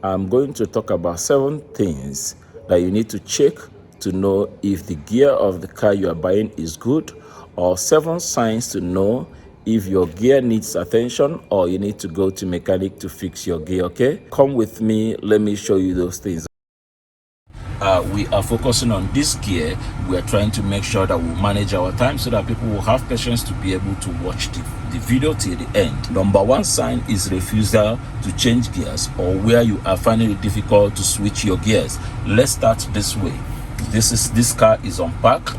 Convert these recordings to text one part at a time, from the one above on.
I'm going to talk about 7 things that you need to check to know if the gear of the car you are buying is good, or 7 signs to know if your gear needs attention or you need to go to mechanic to fix your gear. Okay, come with me, let me show you those things. We are focusing on this gear. We are trying to make sure that we manage our time so that people will have patience to be able to watch the video till the end. Number 1 sign is refusal to change gears, or where you are finding it difficult to switch your gears. Let's start this way. This car is on park.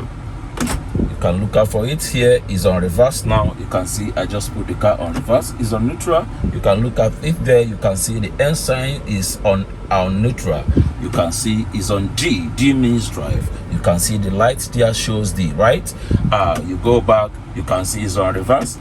You can look out for it. Here is on reverse. Now you can see I just put the car on reverse. It's on neutral. You can look at it there. You can see the end sign is on neutral. You can see it's on D. D means drive. You can see the light there shows D, right? You go back, you can see it's on reverse.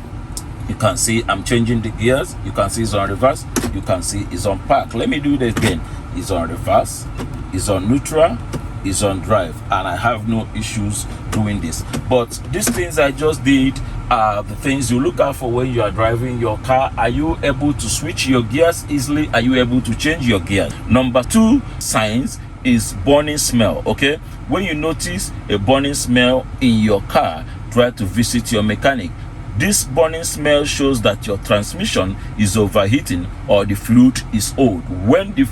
You can see I'm changing the gears. You can see it's on reverse. You can see it's on park. Let me do it again. It's on reverse. It's on neutral. Is on drive, and I have no issues doing this. But these things I just did are the things you look out for when you are driving your car. Are you able to switch your gears easily? Are you able to change your gear? Number 2 signs is burning smell. Okay, when you notice a burning smell in your car, try to visit your mechanic. This burning smell shows that your transmission is overheating or the fluid is old. When the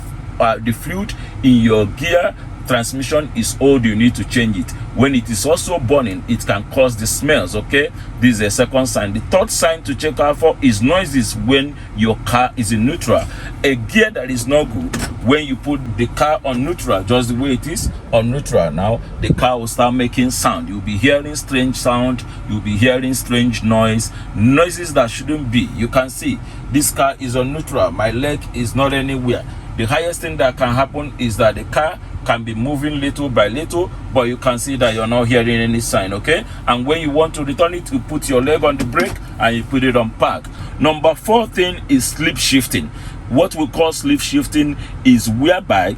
fluid in your gear transmission is old, you need to change it. When it is also burning, it can cause the smells. Okay, this is a second sign. The third sign to check out for is noises when your car is in neutral. A gear that is not good, when you put the car on neutral, just the way it is on neutral now, the car will start making sound. You'll be hearing strange sound, you'll be hearing strange noises that shouldn't be. You can see this car is on neutral, my leg is not anywhere. The highest thing that can happen is that the car can be moving little by little, but you can see that you're not hearing any sign. Okay, and when you want to return it, you put your leg on the brake and you put it on park. Number 4 thing is slip shifting. What we call slip shifting is whereby,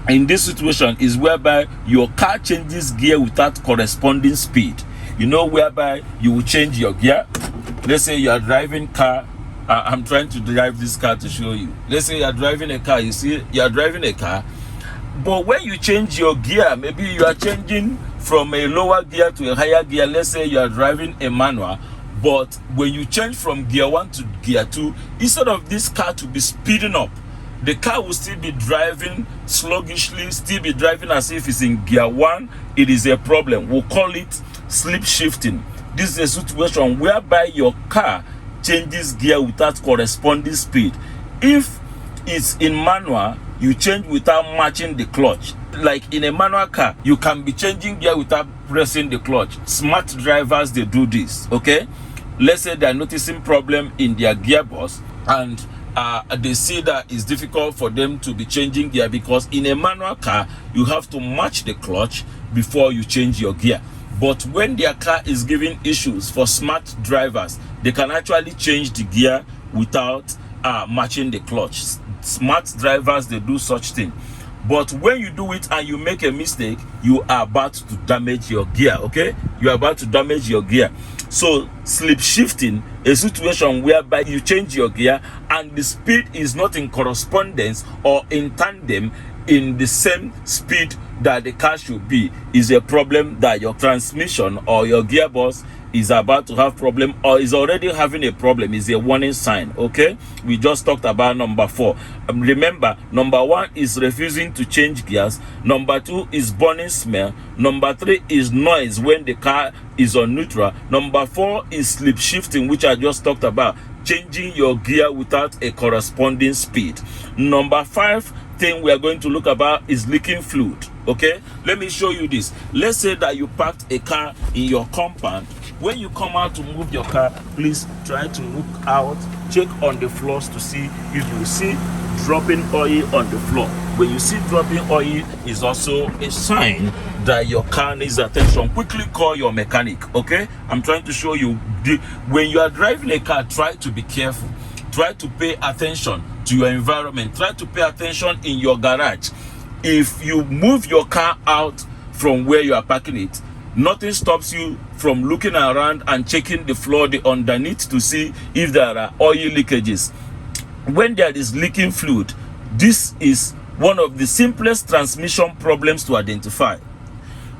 in this situation, is whereby your car changes gear without corresponding speed. You know, whereby you will change your gear. Let's say you are driving car. I'm trying to drive this car to show you. Let's say you are driving a car. You see, you are driving a car, but when you change your gear, maybe you are changing from a lower gear to a higher gear. Let's say you are driving a manual, but when you change from gear 1 to gear 2, instead of this car to be speeding up, the car will still be driving sluggishly, still be driving as if it's in gear 1. It is a problem. We'll call it slip shifting. This is a situation whereby your car changes gear without corresponding speed. If it's in manual, you change without matching the clutch. Like in a manual car, you can be changing gear without pressing the clutch. Smart drivers, they do this. Okay, let's say they're noticing problem in their gearbox, and they see that it's difficult for them to be changing gear, because in a manual car you have to match the clutch before you change your gear. But when their car is giving issues, for smart drivers, they can actually change the gear without matching the clutch. Smart drivers, they do such thing. But when you do it and you make a mistake, you are about to damage your gear. Okay, you are about to damage your gear. So slip shifting, a situation whereby you change your gear and the speed is not in correspondence or in tandem in the same speed that the car should be, is a problem that your transmission or your gearbox is about to have problem, or is already having a problem. Is a warning sign. Okay, we just talked about number 4. Remember, number 1 is refusing to change gears. Number 2 is burning smell. Number 3 is noise when the car is on neutral. Number 4 is slip shifting, which I just talked about, changing your gear without a corresponding speed. Number 5 thing we are going to look about is leaking fluid. Okay, let me show you this. Let's say that you parked a car in your compound. When you come out to move your car, please try to look out, check on the floors to see if you see dropping oil on the floor. When you see dropping oil, is also a sign that your car needs attention. Quickly call your mechanic. Okay, I'm trying to show you, when you are driving a car, try to be careful. Try to pay attention to your environment. Try to pay attention in your garage. If you move your car out from where you are parking it, nothing stops you from looking around and checking the floor, the underneath, to see if there are oil leakages. When there is leaking fluid, This is one of the simplest transmission problems to identify.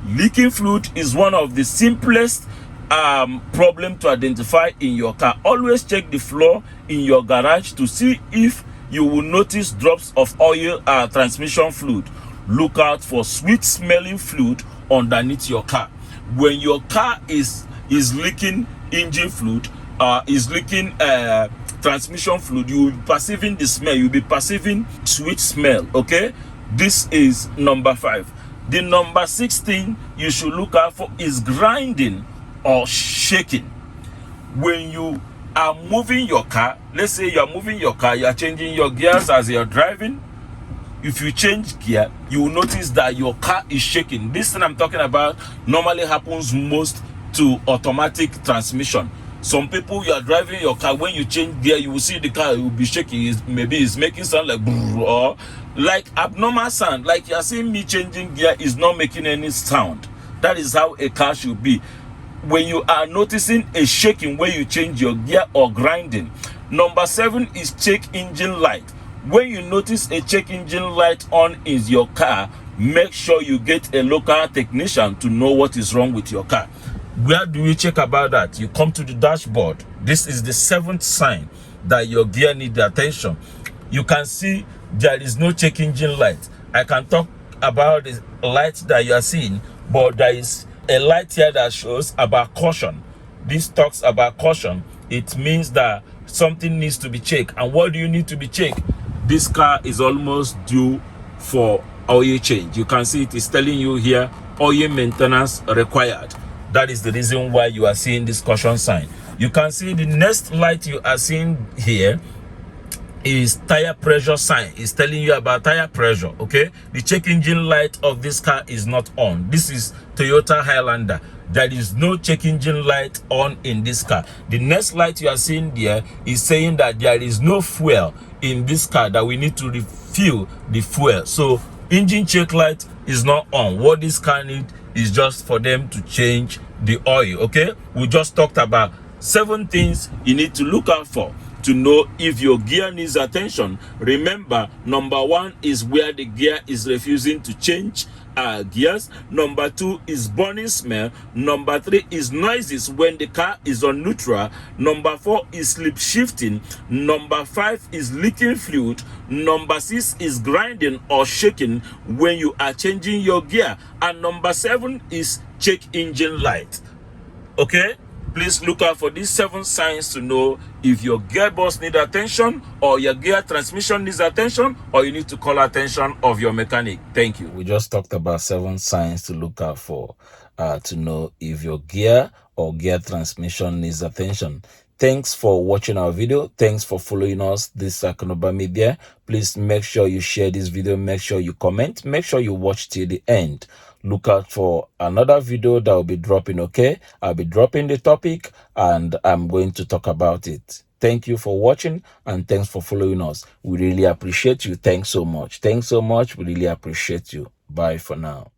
Leaking fluid is one of the simplest problem to identify in your car. Always check the floor in your garage to see if you will notice drops of oil transmission fluid. Look out for sweet smelling fluid underneath your car. When your car is leaking engine fluid, is leaking transmission fluid, you will be perceiving the smell. You'll be perceiving sweet smell. Okay, this is number 5. The number 6 thing you should look out for is grinding or shaking. When you are moving your car, let's say you are moving your car, you are changing your gears as you are driving. If you change gear, you will notice that your car is shaking. This thing I'm talking about normally happens most to automatic transmission. Some people, you are driving your car, when you change gear, you will see the car will be shaking. Maybe it's making sound like or like abnormal sound, like you are seeing me changing gear is not making any sound. That is how a car should be. When you are noticing a shaking when you change your gear or grinding. Number 7 is check engine light. When you notice a check engine light on in your car, make sure you get a local technician to know what is wrong with your car. Where do we check about that? You come to the dashboard. This is the 7th sign that your gear needs attention. You can see there is no check engine light. I can talk about the light that you are seeing, but there is a light here that shows about caution. This talks about caution. It means that something needs to be checked. And what do you need to be checked? This car is almost due for oil change. You can see it is telling you here, oil maintenance required. That is the reason why you are seeing this caution sign. You can see the next light you are seeing here is tire pressure sign. It's telling you about tire pressure. Okay, the check engine light of this car is not on. This is Toyota Highlander. There is no check engine light on in this car. The next light you are seeing there is saying that there is no fuel in this car, that we need to refill the fuel. So engine check light is not on. What this car needs is just for them to change the oil. Okay, we just talked about 7 things you need to look out for to know if your gear needs attention. Remember, number 1 is where the gear is refusing to change gears. Number 2 is burning smell. Number 3 is noises when the car is on neutral. Number 4 is slip shifting. Number 5 is leaking fluid. Number 6 is grinding or shaking when you are changing your gear. And number 7 is check engine light. Okay, please look out for these 7 signs to know if your gearbox needs attention, or your gear transmission needs attention, or you need to call attention of your mechanic. Thank you. We just talked about 7 signs to look out for to know if your gear or gear transmission needs attention. Thanks for watching our video. Thanks for following us. This is Akonoba Media. Please make sure you share this video. Make sure you comment. Make sure you watch till the end. Look out for another video that will be dropping. Okay, I'll be dropping the topic and I'm going to talk about it. Thank you for watching and thanks for following us. We really appreciate you. Thanks so much. Thanks so much. We really appreciate you. Bye for now.